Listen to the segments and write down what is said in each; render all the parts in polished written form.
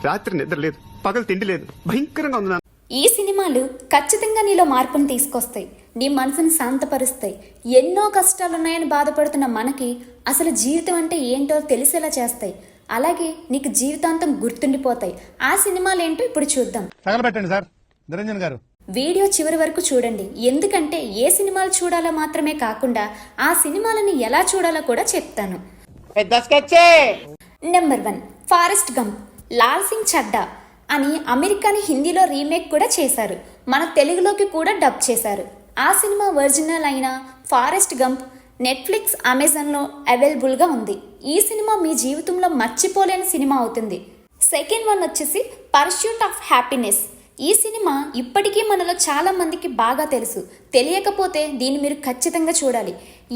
రాత్రి నిద్ర లేదు, పగలు తిండి లేదు, భయంకరంగా ఉంది. ఈ సినిమాలు ఖచ్చితంగా నీలో మార్పును తీసుకొస్తాయి, నీ మనసును శాంతపరుస్తాయి. ఎన్నో కష్టాలున్నాయని బాధపడుతున్న మనకి అసలు జీవితం అంటే ఏంటో తెలిసేలా చేస్తాయి. అలాగే నీకు జీవితాంతం గుర్తుండిపోతాయి. ఆ సినిమాలు ఏంటో ఇప్పుడు చూద్దాం. తగలబెట్టండి సార్ నిరంజన్ గారు. వీడియో చివరి వరకు చూడండి, ఎందుకంటే ఏ సినిమాలు చూడాలో మాత్రమే కాకుండా ఆ సినిమాలని ఎలా చూడాలో కూడా చెప్తాను. Number 1, forest Gump. Lal Singh Chadda అని అమెరికాని హిందీలో రీమేక్ కూడా చేశారు, మన తెలుగులోకి కూడా డబ్ చేశారు. ఆ సినిమా ఒరిజినల్ అయిన ఫారెస్ట్ గంప్ నెట్ఫ్లిక్స్, అమెజాన్లో అవైలబుల్గా ఉంది. ఈ సినిమా మీ జీవితంలో మర్చిపోలేని సినిమా అవుతుంది. సెకండ్ వన్ వచ్చేసి పర్స్యూట్ ఆఫ్ హ్యాపీనెస్. ఈ సినిమా ఇప్పటికీ మనలో చాలా మందికి బాగా తెలుసు. తెలియకపోతే దీన్ని మీరు ఖచ్చితంగా చూడాలి.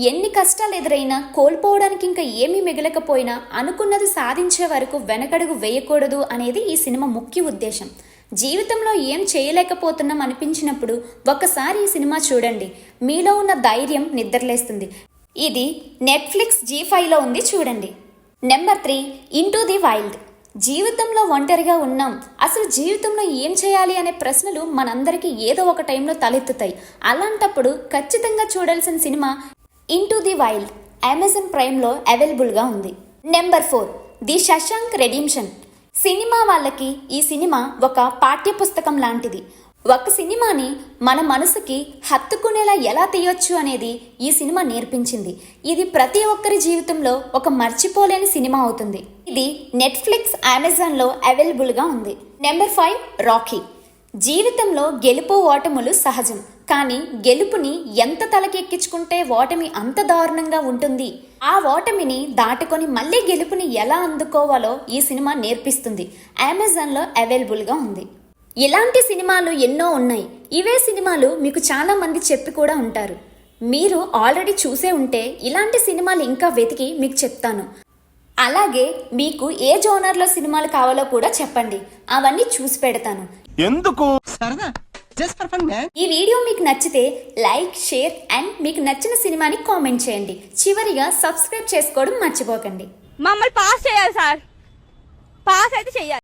ఎన్ని కష్టాలు ఎదురైనా, కోల్పోవడానికి ఇంకా ఏమీ మిగలకపోయినా అనుకున్నది సాధించే వరకు వెనకడుగు వేయకూడదు అనేది ఈ సినిమా ముఖ్య ఉద్దేశం. జీవితంలో ఏం చేయలేకపోతున్నాం అనిపించినప్పుడు ఒక్కసారి ఈ సినిమా చూడండి, మీలో ఉన్న ధైర్యం నిద్రలేస్తుంది. ఇది నెట్ఫ్లిక్స్ G5లో ఉంది, చూడండి. Number 3, into the wild. జీవితంలో ఒంటరిగా ఉన్నాం, అసలు జీవితంలో ఏం చేయాలి అనే ప్రశ్నలు మనందరికీ ఏదో ఒక టైంలో తలెత్తుతాయి. అలాంటప్పుడు ఖచ్చితంగా చూడాల్సిన cinema into the wild, Amazon ప్రైమ్లో అవైలబుల్గా ఉంది. Number 4, the Shawshank Redemption. Cinema వాళ్ళకి ఈ సినిమా ఒక పాఠ్య పుస్తకం లాంటిది. ఒక సినిమాని మన మనసుకి హత్తుకునేలా ఎలా తీయొచ్చు అనేది ఈ సినిమా నేర్పించింది. ఇది ప్రతి ఒక్కరి జీవితంలో ఒక మర్చిపోలేని సినిమా అవుతుంది. ఇది నెట్ఫ్లిక్స్, అమెజాన్లో అవైలబుల్గా ఉంది. Number 5, Rocky. జీవితంలో గెలుపు ఓటములు సహజం, కానీ గెలుపుని ఎంత తలకెక్కించుకుంటే ఓటమి అంత దారుణంగా ఉంటుంది. ఆ ఓటమిని దాటుకొని మళ్ళీ గెలుపుని ఎలా అందుకోవాలో ఈ సినిమా నేర్పిస్తుంది. అమెజాన్లో అవైలబుల్గా ఉంది. ఇలాంటి సినిమాలు ఎన్నో ఉన్నాయి. ఇవే సినిమాలు మీకు చాలా మంది చెప్పి కూడా ఉంటారు. మీరు ఆల్రెడీ చూసే ఉంటే ఇలాంటి సినిమాలు ఇంకా వెతికి మీకు చెప్తాను. అలాగే మీకు ఏ జోనర్లో సినిమాలు కావాలో కూడా చెప్పండి, అవన్నీ చూసి పెడతాను. ఎందుకు? ఈ వీడియో మీకు నచ్చితే లైక్, షేర్ అండ్ మీకు నచ్చిన సినిమాని కామెంట్ చేయండి. చివరిగా సబ్స్క్రైబ్ చేసుకోవడం మర్చిపోకండి. మమ్మల్ని పాస్ చేయాలి సార్, పాస్ అయితే చేయాలి.